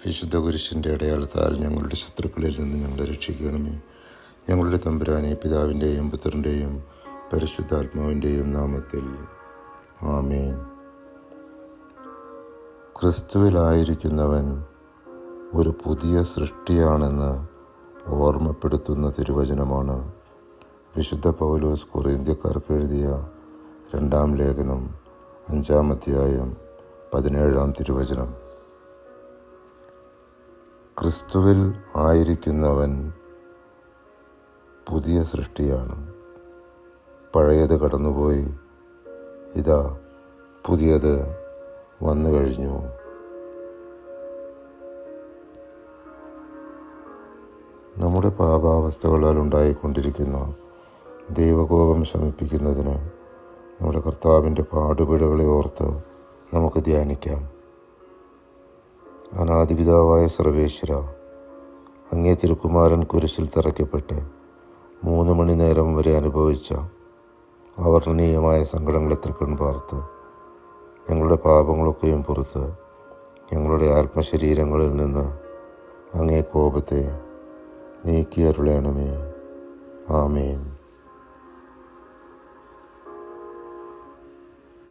വിശുദ്ധ കുരിശിൻ്റെ അടയാളത്താൽ ഞങ്ങളുടെ ശത്രുക്കളിൽ നിന്ന് ഞങ്ങളെ രക്ഷിക്കണമേ. ഞങ്ങളുടെ തമ്പുരാനെ, പിതാവിൻ്റെയും പുത്രൻ്റെയും പരിശുദ്ധാത്മാവിൻ്റെയും നാമത്തിൽ ആമേൻ. ക്രിസ്തുവിലായിരിക്കുന്നവൻ ഒരു പുതിയ സൃഷ്ടിയാണെന്ന് ഓർമ്മപ്പെടുത്തുന്ന തിരുവചനമാണ് വിശുദ്ധ പൗലോസ് കൊറിന്ത്യക്കാർക്ക് എഴുതിയ 2-ാം ലേഖനം 5-ാം അധ്യായം 17-ാം തിരുവചനം. ക്രിസ്തുവിൽ ആയിരിക്കുന്നവൻ പുതിയ സൃഷ്ടിയാണ്. പഴയത് കടന്നുപോയി, ഇതാ പുതിയത് വന്നു കഴിഞ്ഞു. നമ്മുടെ പാപാവസ്ഥകളാൽ ഉണ്ടായിക്കൊണ്ടിരിക്കുന്ന ദൈവകോപം ശമിപ്പിക്കുന്നതിന് നമ്മുടെ കർത്താവിൻ്റെ പാടുപീടുകളെ ഓർത്ത് നമുക്ക് ധ്യാനിക്കാം. അനാദിപിതാവായ സർവേശ്വര, അങ്ങേ തിരുക്കുമാരൻ കുരിശിൽ തറയ്ക്കപ്പെട്ട് 3 മണി നേരം വരെ അനുഭവിച്ച അവർണ്ണനീയമായ സങ്കടങ്ങളെ തൃക്കൺ പാർത്ത് ഞങ്ങളുടെ പാപങ്ങളൊക്കെയും പുറത്ത് ഞങ്ങളുടെ ആത്മശരീരങ്ങളിൽ നിന്ന് അങ്ങേ കോപത്തെ നീക്കിയരുളേണമേ. ആമേൻ.